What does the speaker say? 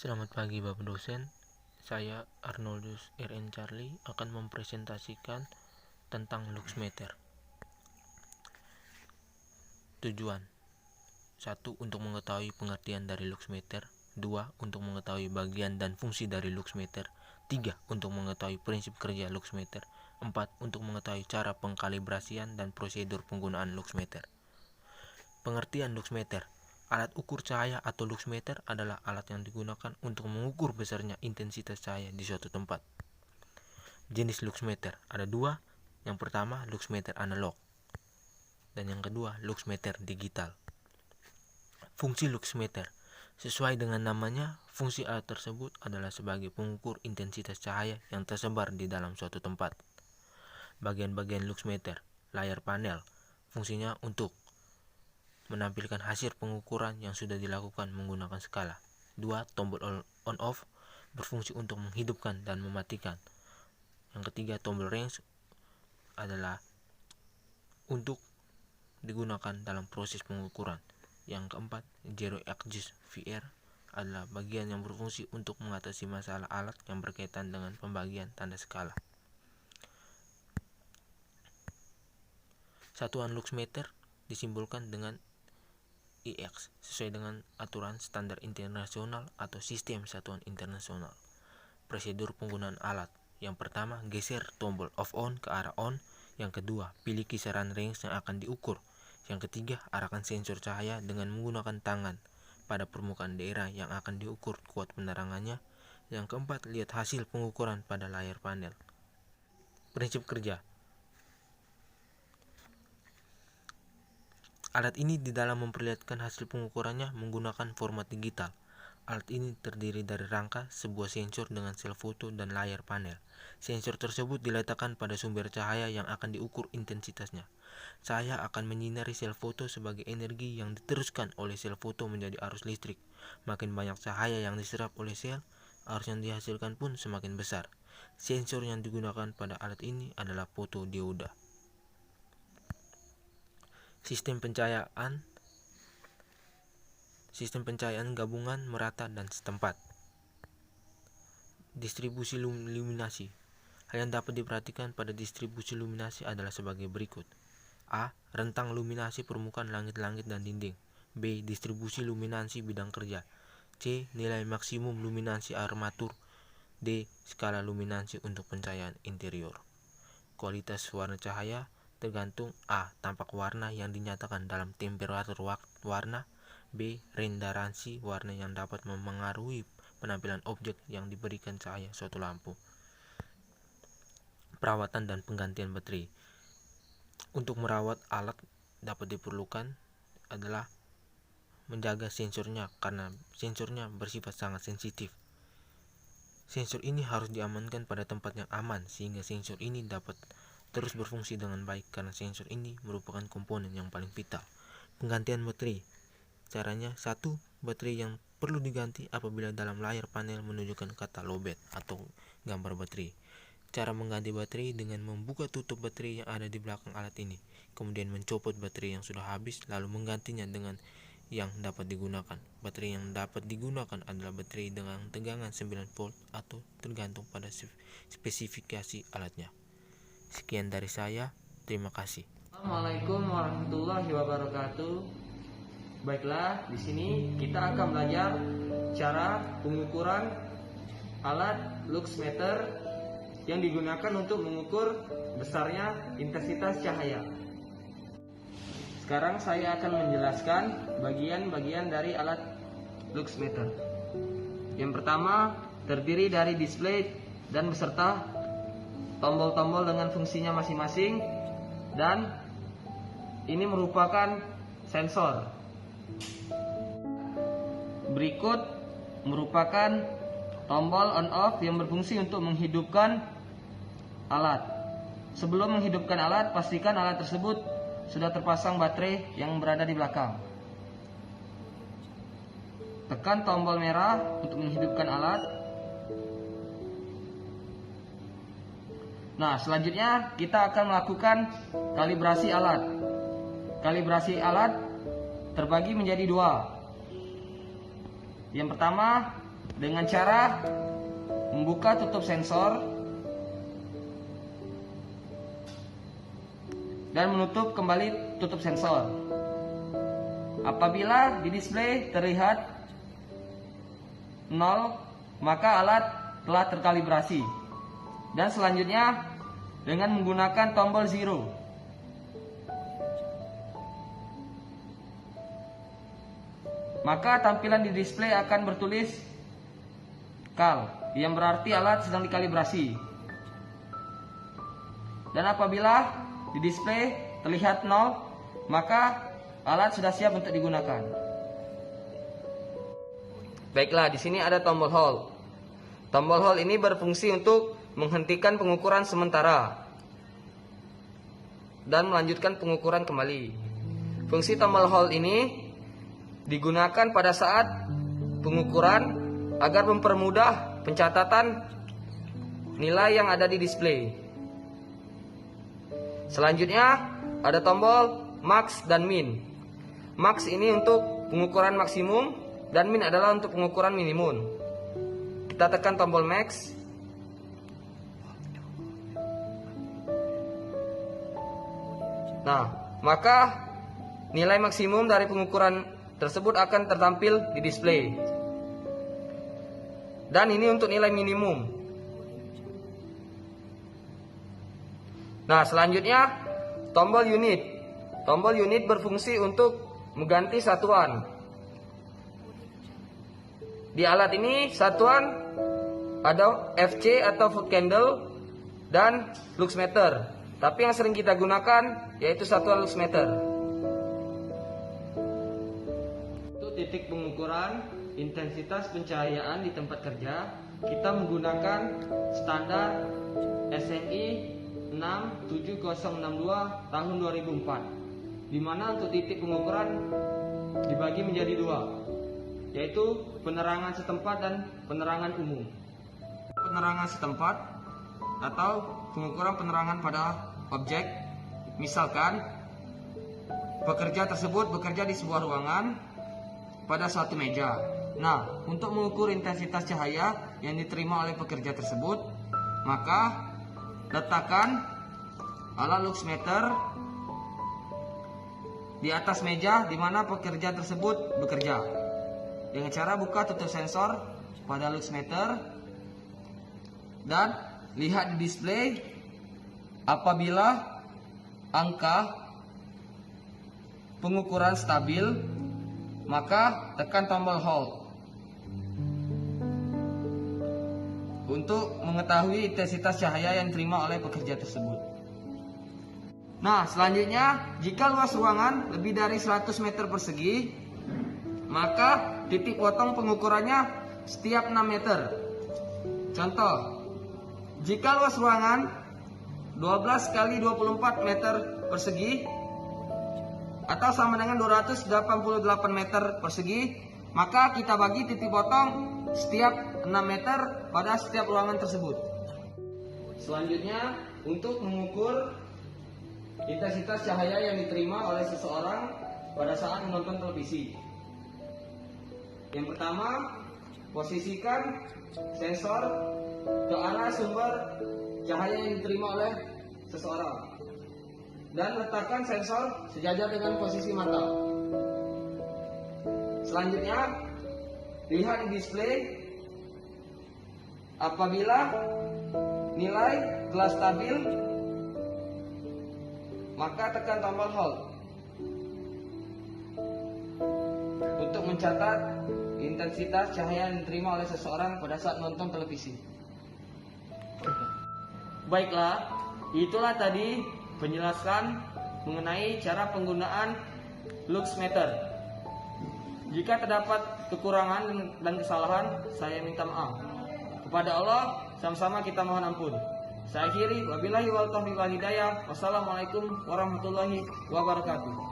Selamat pagi Bapak dosen, saya Arnoldus RN Charlie akan mempresentasikan tentang luxmeter. Tujuan 1. Untuk mengetahui pengertian dari luxmeter. 2. Untuk mengetahui bagian dan fungsi dari luxmeter. 3. Untuk mengetahui prinsip kerja luxmeter. 4. Untuk mengetahui cara pengkalibrasian dan prosedur penggunaan luxmeter. Pengertian luxmeter. Alat ukur cahaya atau luxmeter adalah alat yang digunakan untuk mengukur besarnya intensitas cahaya di suatu tempat. Jenis luxmeter ada dua. Yang pertama luxmeter analog dan yang kedua luxmeter digital. Fungsi luxmeter. Sesuai dengan namanya, fungsi alat tersebut adalah sebagai pengukur intensitas cahaya yang tersebar di dalam suatu tempat. Bagian-bagian luxmeter. Layar panel. Fungsinya untuk menampilkan hasil pengukuran yang sudah dilakukan menggunakan skala. 2. Tombol on off berfungsi untuk menghidupkan dan mematikan. Yang ketiga, tombol range adalah untuk digunakan dalam proses pengukuran. Yang keempat, zero axis VR adalah bagian yang berfungsi untuk mengatasi masalah alat yang berkaitan dengan pembagian tanda skala. Satuan luxmeter disimbolkan dengan IX sesuai dengan aturan standar internasional atau sistem satuan internasional. Prosedur penggunaan alat. Yang pertama, geser tombol off on ke arah on. Yang kedua, pilih kisaran range yang akan diukur. Yang ketiga, arahkan sensor cahaya dengan menggunakan tangan pada permukaan daerah yang akan diukur kuat penerangannya. Yang keempat, lihat hasil pengukuran pada layar panel. Prinsip kerja. Alat ini di dalam memperlihatkan hasil pengukurannya menggunakan format digital. Alat ini terdiri dari rangka, sebuah sensor dengan sel foto dan layar panel. Sensor tersebut diletakkan pada sumber cahaya yang akan diukur intensitasnya. Cahaya akan menyinari sel foto sebagai energi yang diteruskan oleh sel foto menjadi arus listrik. Makin banyak cahaya yang diserap oleh sel, arus yang dihasilkan pun semakin besar. Sensor yang digunakan pada alat ini adalah fotodioda. Sistem pencahayaan gabungan merata dan setempat. Distribusi luminasi. Hal yang dapat diperhatikan pada distribusi luminasi adalah sebagai berikut. A. Rentang luminasi permukaan langit-langit dan dinding. B. Distribusi luminasi bidang kerja. C. Nilai maksimum luminasi armatur. D. Skala luminasi untuk pencahayaan interior. Kualitas warna cahaya tergantung A. Tampak warna yang dinyatakan dalam temperatur warna. B. Rendaransi warna yang dapat memengaruhi penampilan objek yang diberikan cahaya suatu lampu. Perawatan dan penggantian baterai. Untuk merawat alat dapat diperlukan adalah menjaga sensornya karena sensornya bersifat sangat sensitif. Sensor ini harus diamankan pada tempat yang aman sehingga sensor ini dapat terus berfungsi dengan baik karena sensor ini merupakan komponen yang paling vital. Penggantian baterai. Caranya, 1. Baterai yang perlu diganti apabila dalam layar panel menunjukkan kata lowbat atau gambar baterai. Cara mengganti baterai dengan membuka tutup baterai yang ada di belakang alat ini, kemudian mencopot baterai yang sudah habis lalu menggantinya dengan yang dapat digunakan. Baterai yang dapat digunakan adalah baterai dengan tegangan 9 volt atau tergantung pada spesifikasi alatnya. Sekian dari saya, terima kasih. Assalamualaikum warahmatullahi wabarakatuh. Baiklah, di sini kita akan belajar cara pengukuran alat luxmeter yang digunakan untuk mengukur besarnya intensitas cahaya. Sekarang saya akan menjelaskan bagian-bagian dari alat luxmeter. Yang pertama, terdiri dari display dan beserta tombol-tombol dengan fungsinya masing-masing, dan ini merupakan sensor. Berikut merupakan tombol on off yang berfungsi untuk menghidupkan alat. Sebelum menghidupkan alat, pastikan alat tersebut sudah terpasang baterai yang berada di belakang. Tekan tombol merah untuk menghidupkan alat. Nah, selanjutnya kita akan melakukan kalibrasi alat. Kalibrasi alat terbagi menjadi dua. Yang pertama, dengan cara membuka tutup sensor dan menutup kembali tutup sensor. Apabila di display terlihat 0, maka alat telah terkalibrasi. Dan selanjutnya dengan menggunakan tombol 0. Maka tampilan di display akan bertulis kal, yang berarti alat sedang dikalibrasi. Dan apabila di display terlihat 0, maka alat sudah siap untuk digunakan. Baiklah, di sini ada tombol hold. Tombol hold ini berfungsi untuk menghentikan pengukuran sementara dan melanjutkan pengukuran kembali. Fungsi tombol hold ini digunakan pada saat pengukuran agar mempermudah pencatatan nilai yang ada di display. Selanjutnya ada tombol max dan min. Max ini untuk pengukuran maksimum dan min adalah untuk pengukuran minimum. Kita tekan tombol max. Nah, maka nilai maksimum dari pengukuran tersebut akan tertampil di display. Dan ini untuk nilai minimum. Nah, selanjutnya tombol unit. Tombol unit berfungsi untuk mengganti satuan. Di alat ini satuan ada FC atau foot candle dan lux meter. Tapi yang sering kita gunakan yaitu satuan lux meter. Untuk titik pengukuran intensitas pencahayaan di tempat kerja, kita menggunakan standar SNI 67062 tahun 2004. Di mana untuk titik pengukuran dibagi menjadi dua, yaitu penerangan setempat dan penerangan umum. Penerangan setempat atau pengukuran penerangan pada objek, misalkan pekerja tersebut bekerja di sebuah ruangan pada suatu meja. Nah, untuk mengukur intensitas cahaya yang diterima oleh pekerja tersebut, maka letakkan alat lux meter di atas meja di mana pekerja tersebut bekerja. Dengan cara buka tutup sensor pada lux meter dan lihat di display. Apabila angka pengukuran stabil, maka tekan tombol hold untuk mengetahui intensitas cahaya yang diterima oleh pekerja tersebut. Nah, selanjutnya, jika luas ruangan lebih dari 100 meter persegi, maka titik potong pengukurannya setiap 6 meter. Contoh, jika luas ruangan 12 kali 24 meter persegi atau sama dengan 288 meter persegi, maka kita bagi titik potong setiap 6 meter pada setiap ruangan tersebut. Selanjutnya, untuk mengukur intensitas cahaya yang diterima oleh seseorang pada saat menonton televisi. Yang pertama, posisikan sensor ke arah sumber cahaya yang diterima oleh seseorang dan letakkan sensor sejajar dengan posisi mata. Selanjutnya, lihat di display. Apabila nilai telah stabil, maka tekan tombol hold untuk mencatat intensitas cahaya yang diterima oleh seseorang pada saat menonton televisi. Baiklah, itulah tadi penjelasan mengenai cara penggunaan lux meter. Jika terdapat kekurangan dan kesalahan, saya minta maaf. Kepada Allah, sama-sama kita mohon ampun. Saya akhiri, wabillahi wal taufiq wal hidayah. Wassalamualaikum warahmatullahi wabarakatuh.